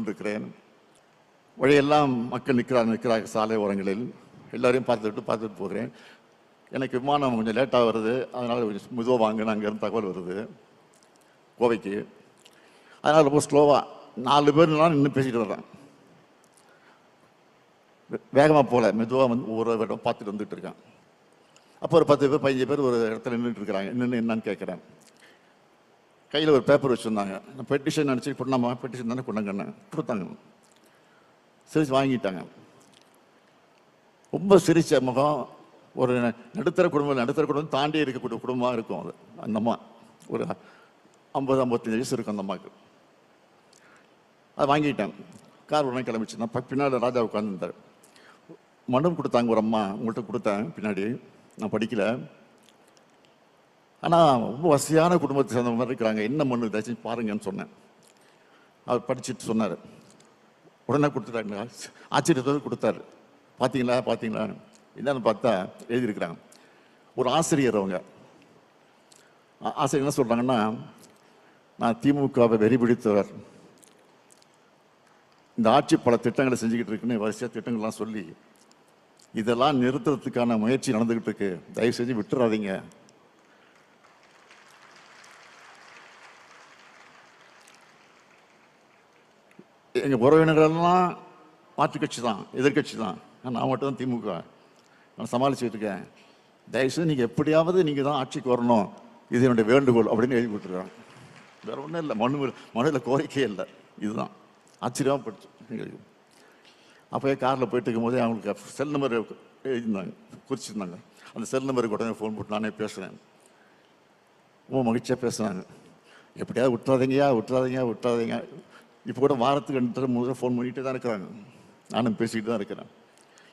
கொண்டிருக்கிறேன். வழியெல்லாம் மக்கள் நிற்கிறாங்க சாலை ஓரங்களில். எல்லாரையும் பார்த்துட்டு போகிறேன். எனக்கு விமானம் கொஞ்சம் லேட்டாக வருது, அதனால் கொஞ்சம் மெதுவாக வாங்கினு அங்கேருந்து தகவல் வருது கோவைக்கு. அதனால் ரொம்ப ஸ்லோவாக 4 பேர்னாலும் நின்று பேசிட்டு வர்றேன். வேகமாக போகல, மெதுவாக வந்து ஒவ்வொரு இடம் பார்த்துட்டு வந்துட்டு இருக்கேன். அப்போ ஒரு 10 பேர் 15 பேர் ஒரு இடத்துல நின்றுட்டு இருக்கிறாங்க. என்னன்னு கேட்குறேன். கையில் ஒரு பேப்பர் வச்சுருந்தாங்க. நான் பெட்டிஷன் நினச்சி கொண்டாமா, பெட்டிஷன் தானே கொண்டாங்கன்னு கொடுத்தாங்க. சிரிச்சு வாங்கிட்டாங்க. ரொம்ப சிரிச்ச முகம். ஒரு நடுத்தர குடும்பம் தாண்டி இருக்கக்கூடிய குடும்பமாக இருக்கும் அது. அந்த அம்மா ஒரு 50-55 வயசு இருக்கும் அந்த அம்மாவுக்கு. அதை வாங்கிட்டேன். கார் உடனே கிளம்பிச்சு. நான் பின்னாடி ராஜா உட்காந்துருந்தார். மனு கொடுத்தாங்க ஒரு அம்மா, உங்கள்கிட்ட கொடுத்தேன் பின்னாடி. நான் படிக்கல, ஆனால் ரொம்ப வசதியான குடும்பத்தை சேர்ந்த மாதிரி இருக்கிறாங்க. என்ன மனு ஏதாச்சும் பாருங்கன்னு சொன்னேன். அவர் படிச்சுட்டு சொன்னார். உடனே கொடுத்துட்டாங்க. ஆச்சரியத்தோடு கொடுத்தாரு. பார்த்தீங்களா என்னன்னு பார்த்தா எழுதியிருக்கிறாங்க. ஒரு ஆசிரியர், அவங்க ஆசிரியர் என்ன சொல்கிறாங்கன்னா, நான் திமுகவை வெறி பிடித்தவர், இந்த ஆட்சி பல திட்டங்களை செஞ்சுக்கிட்டு இருக்குன்னு வரிசையாக திட்டங்கள்லாம் சொல்லி இதெல்லாம் நிறுத்துறதுக்கான முயற்சி நடந்துக்கிட்டு இருக்கு, தயவு செஞ்சு விட்டுறாதீங்க. எங்கள் உறவினர்கள்லாம் மாற்று கட்சி தான், எதிர்கட்சி தான். நான் மட்டும் தான் திமுக. நான் சமாளிச்சுட்டு இருக்கேன். தயவுசெய்து நீங்கள் எப்படியாவது நீங்கள் தான் ஆட்சிக்கு வரணும், இது என்னுடைய வேண்டுகோள் அப்படின்னு எழுதி விட்டுருக்காங்க. வேற ஒன்றும் இல்லை, மனுவில் கோரிக்கையே இல்லை. இதுதான் ஆச்சரியமாக படிச்சு. அப்போயே காரில் போயிட்டு இருக்கும்போதே அவங்களுக்கு செல் நம்பர் எழுதியிருந்தாங்க, குறிச்சிருந்தாங்க. அந்த செல் நம்பருக்கு உடனே ஃபோன் போட்டு நானே பேசுகிறேன். ரொம்ப மகிழ்ச்சியாக பேசுனாங்க. எப்படியாவது விட்டுறாதீங்க. இப்போ கூட வாரத்துக்கு 2 3 ஃபோன் பண்ணிகிட்டே தான் இருக்கிறாங்க. நானும் பேசிக்கிட்டு தான் இருக்கிறேன்.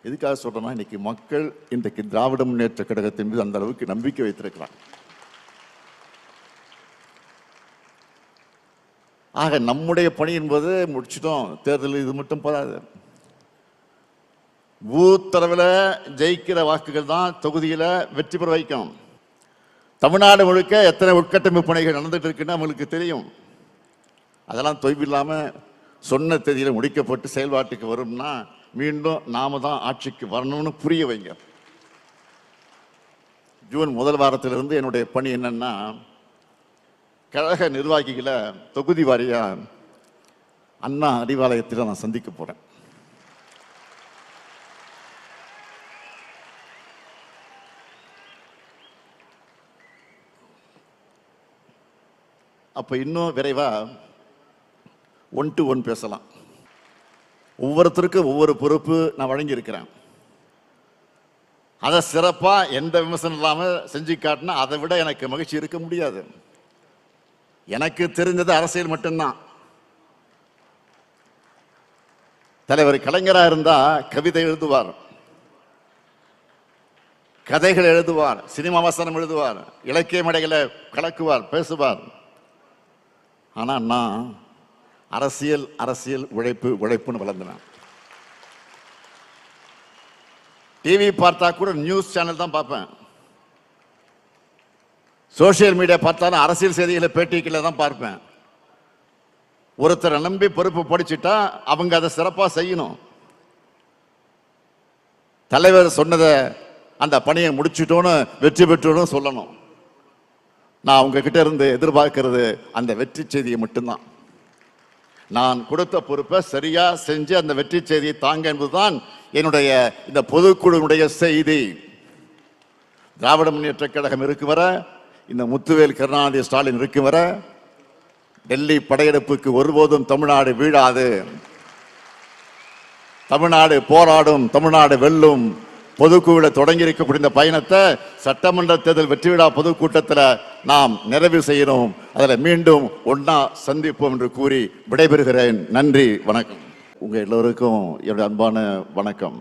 எதுக்காக சொல்கிறேன்னா, இன்றைக்கி மக்கள் இன்றைக்கு திராவிட முன்னேற்ற கழகத்தின் மீது அந்த அளவுக்கு நம்பிக்கை வைத்திருக்கிறாங்க. ஆக நம்முடைய பணி என்பது முடிச்சிட்டோம். தேர்தல் இது மட்டும் போதாது. பூத்தளவில் ஜெயிக்கிற வாக்குகள் தான் தொகுதியில் வெற்றி பெற வைக்கும். தமிழ்நாடு முழுக்க எத்தனை உட்கட்டமைப்பு பணிகள் நடந்துட்டு இருக்குன்னு நம்மளுக்கு தெரியும். அதெல்லாம் தொய்வில்லாமல் சொன்ன தேதியில் முடிக்கப்பட்டு செயல்பாட்டுக்கு வரும்னா மீண்டும் நாம தான் ஆட்சிக்கு வரணும்னு புரிய வைங்க. ஜூன் 1 வாரத்திலிருந்து என்னுடைய பணி என்னன்னா, கழக நிர்வாகிகளை தொகுதி வாரியா அண்ணா அறிவாலயத்தில் நான் சந்திக்க போறேன். அப்ப இன்னும் விரைவா 1 to 1 பேசலாம். ஒவ்வொருத்தருக்கும் ஒவ்வொரு பொறுப்பு நான் வழங்கியிருக்கிறேன். அதை சிறப்பாக எந்த விமர்சனம் இல்லாமல் செஞ்சு காட்டினா அதை விட எனக்கு மகிழ்ச்சி இருக்க முடியாது. எனக்கு தெரிஞ்சது அரசியல் மட்டும்தான். தலைவர் கலைஞராக இருந்தால் கவிதை எழுதுவார், கதைகள் எழுதுவார், சினிமா வசனம் எழுதுவார், இலக்கிய மேடைகளை கலக்குவார், பேசுவார். ஆனால் நான் அரசியல் உழைப்புன்னு வளர்ந்தேன். டிவி பார்த்தா கூட நியூஸ் சேனல் தான் பார்ப்பேன். சோசியல் மீடியா பார்த்தாலும் அரசியல் செய்திகளை பேட்டிகளை தான் பார்ப்பேன். ஒருத்தரை நம்பி பொறுப்பு படிச்சுட்டா அவங்க அதை சிறப்பாக செய்யணும். தலைவர் சொன்னதை அந்த பணியை முடிச்சுட்டோன்னு வெற்றி பெற்றோன்னு சொல்லணும். நான் உங்ககிட்ட இருந்து எதிர்பார்க்கிறது அந்த வெற்றி செய்தியை மட்டும்தான். நான் கொடுத்த பொறுப்பை சரியா செஞ்சு அந்த வெற்றி செய்தியை தாங்க என்பதுதான் என்னுடைய இந்த பொதுக்குழுவினுடைய செய்தி. திராவிட முன்னேற்ற கழகம் இருக்கும் வர, இந்த முத்துவேல் கருணாநிதி ஸ்டாலின் இருக்கும் வர, டெல்லி படையெடுப்புக்கு ஒருபோதும் தமிழ்நாடு வீழாது. தமிழ்நாடு போராடும், தமிழ்நாடு வெல்லும். பொதுக்குழுவில் தொடங்கி இருக்கக்கூடிய இந்த பயணத்தை சட்டமன்ற தேர்தல் வெற்றி விழா பொதுக்கூட்டத்தில் நாம் நிறைவு செய்யணும். அதில் மீண்டும் ஒன்னா சந்திப்போம் என்று கூறி விடைபெறுகிறேன். நன்றி, வணக்கம். உங்க எல்லோருக்கும் என்னுடைய அன்பான வணக்கம்.